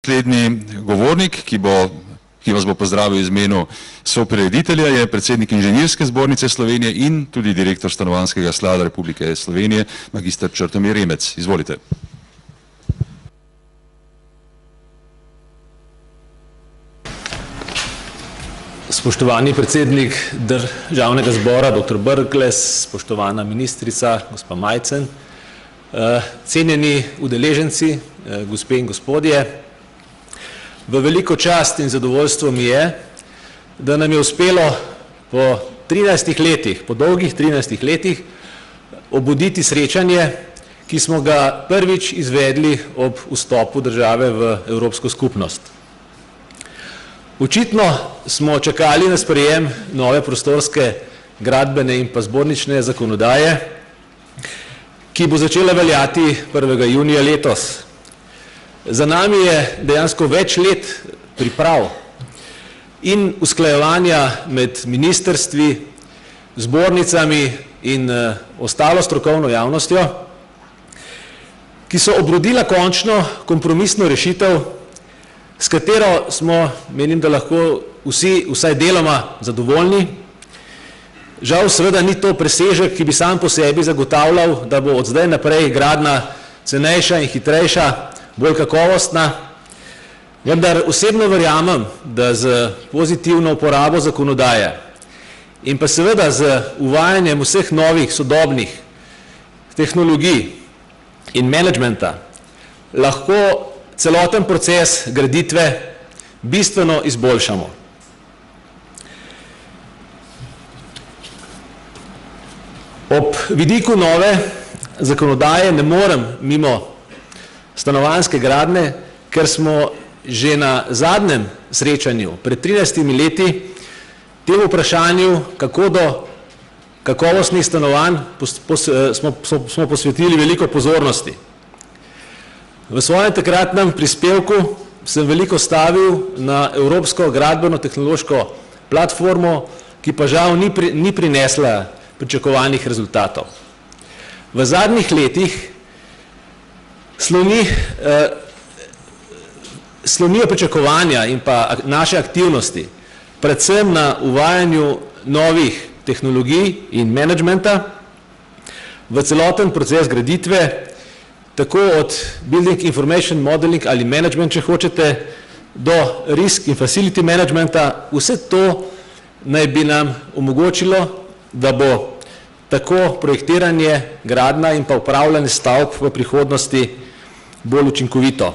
Naslednji govornik, ki vas bo pozdravil iz imenu soprireditelja, je predsednik Inženirske zbornice Slovenije in tudi direktor Stanovanjskega sklada Republike Slovenije, magister Črtomir Remec. Izvolite. Spoštovani predsednik Državnega zbora, dr. Brglez, spoštovana ministrica, gospa Majcen, cenjeni udeleženci, gospe in gospodje, v veliko čast in zadovoljstvo mi je, da nam je uspelo po 13 letih, po dolgih 13 letih, obuditi srečanje, ki smo ga prvič izvedli ob vstopu države v Evropsko skupnost. Očitno smo čakali na sprejem nove prostorske, gradbene in pa zbornične zakonodaje, ki bo začela veljati 1. junija letos. Za nami je dejansko več let priprav in usklajevanja med ministrstvi, zbornicami in ostalo strokovno javnostjo, ki so obrodila končno kompromisno rešitev, s katero smo, menim, da lahko vsi vsaj deloma zadovoljni. Žal seveda ni to presežek, ki bi sam po sebi zagotavljal, da bo od zdaj naprej gradnja cenejša in hitrejša, bolj kakovostna, vendar osebno verjamem, da z pozitivno uporabo zakonodaje in pa seveda z uvajanjem vseh novih sodobnih tehnologij in menedžmenta lahko celoten proces graditve bistveno izboljšamo. Ob vidiku nove zakonodaje ne morem mimo stanovanjske gradnje, ker smo že na zadnjem srečanju pred 13 leti temu vprašanju, kako do kakovostnih stanovanj smo posvetili veliko pozornosti. V svojem takratnem prispevku sem veliko stavil na Evropsko gradbeno-tehnološko platformo, ki pa žal ni prinesla pričakovanih rezultatov. V zadnjih letih slonijo pričakovanja in pa naše aktivnosti, predvsem na uvajanju novih tehnologij in menedžmenta v celoten proces graditve, tako od Building Information Modeling ali Management, če hočete, do Risk in Facility Managementa. Vse to naj bi nam omogočilo, da bo tako projektiranje, gradnja in pa upravljanje stavb v prihodnosti bolj učinkovito.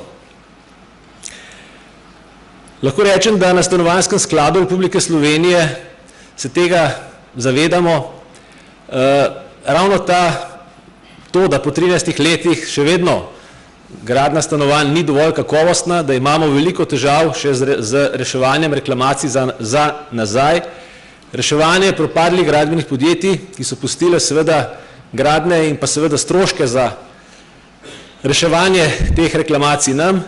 Lahko rečem, da na Stanovanjskem skladu Republike Slovenije se tega zavedamo. Ravno to, da po 13 letih še vedno gradnja stanovanj ni dovolj kakovostna, da imamo veliko težav še z reševanjem reklamacij za nazaj, reševanje propadlih gradbenih podjetij, ki so pustile seveda gradnje in pa seveda stroške za reševanje teh reklamacij nam.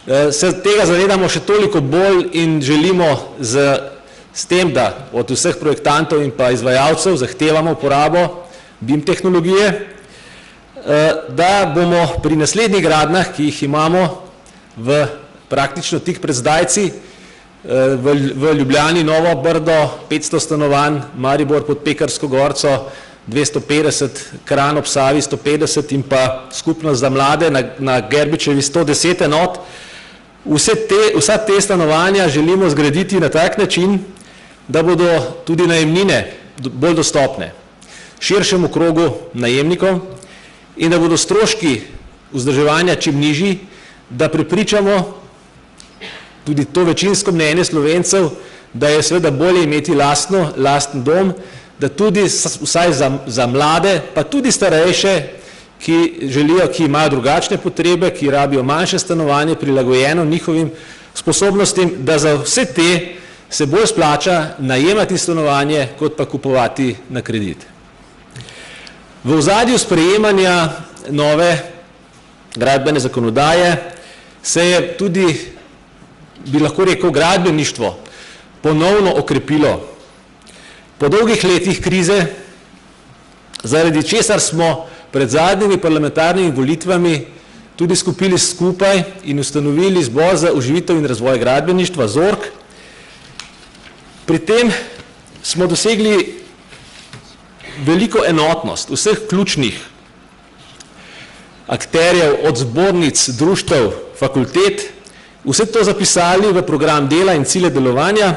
Se tega zavedamo še toliko bolj in želimo s tem, da od vseh projektantov in pa izvajalcev zahtevamo uporabo BIM tehnologije, da bomo pri naslednjih gradnjah, ki jih imamo praktično tik pred zdajci, v Ljubljani Novo Brdo 500 stanovanj, Maribor pod Pekarsko gorco 250, Kranj ob Savi 150 in pa skupnost za mlade na Gerbičevi 110 enot. Vsa te stanovanja želimo zgraditi na tak način, da bodo tudi najemnine bolj dostopne širšemu krogu najemnikov in da bodo stroški vzdrževanja čim nižji, da prepričamo tudi to večinsko mnenje Slovencev, da je seveda bolje imeti lasten dom, da tudi vsaj za mlade, pa tudi starejše, ki imajo drugačne potrebe, ki rabijo manjše stanovanje, prilagojeno njihovim sposobnostim, da za vse te se bolj splača najemati stanovanje, kot pa kupovati na kredit. V ozadju sprejemanja nove gradbene zakonodaje se je tudi, bi lahko rekel, gradbeništvo ponovno okrepilo. Po dolgih letih krize, zaradi česar smo pred zadnjimi parlamentarnimi volitvami tudi skupili skupaj in ustanovili Zbor za oživitev in razvoj gradbeništva, ZORG. Pri tem smo dosegli veliko enotnost vseh ključnih akterjev od zbornic, društev, fakultet, vse to zapisali v program dela in cilje delovanja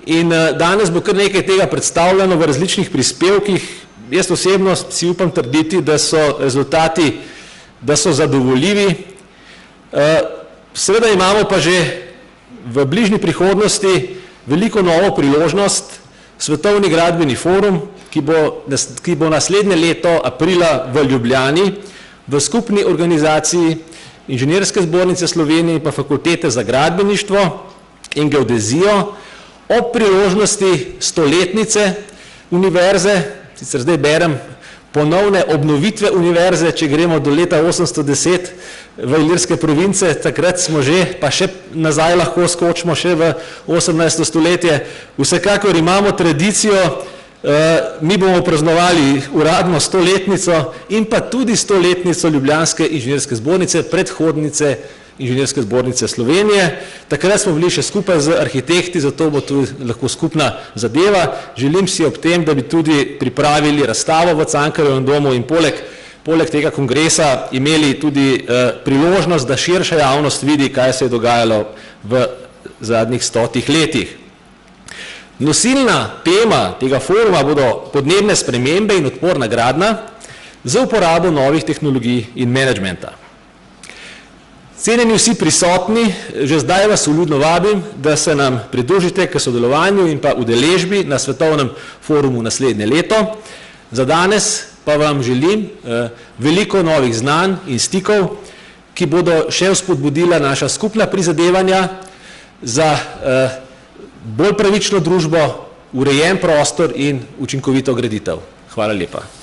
in danes bo kar nekaj tega predstavljeno v različnih prispevkih. Jaz osebno si upam trditi, da so rezultati, da so zadovoljivi. Seveda imamo pa že v bližnji prihodnosti veliko novo priložnost, Svetovni gradbeni forum, ki bo naslednje leto aprila v Ljubljani v skupni organizaciji Inženirske zbornice Slovenije in pa Fakultete za gradbeništvo in geodezijo ob priložnosti 100-letnice univerze, sicer zdaj berem ponovne obnovitve univerze, če gremo do leta 810 v Ilirske province, takrat smo že, pa še nazaj lahko skočimo še v 18. stoletje. Vsekakor imamo tradicijo, mi bomo praznovali uradno 100-letnico in pa tudi 100-letnico Ljubljanske inženirske zbornice, predhodnice Inženirske zbornice Slovenije. Takrat smo bili še skupaj z arhitekti, zato bo tudi lahko skupna zadeva. Želim si ob tem, da bi tudi pripravili razstavo v Cankarjevem domu in poleg tega kongresa imeli tudi priložnost, da širša javnost vidi, kaj se je dogajalo v zadnjih 100 letih. Nosilna tema tega foruma bodo podnebne spremembe in odporna gradnja z uporabo novih tehnologij in menedžmenta. Cenjeni vsi prisotni, že zdaj vas vljudno vabim, da se nam pridružite k sodelovanju in pa udeležbi na Svetovnem forumu naslednje leto. Za danes pa vam želim veliko novih znanj in stikov, ki bodo še vzpodbudila naša skupna prizadevanja za bolj pravično družbo, urejen prostor in učinkovito graditev. Hvala lepa.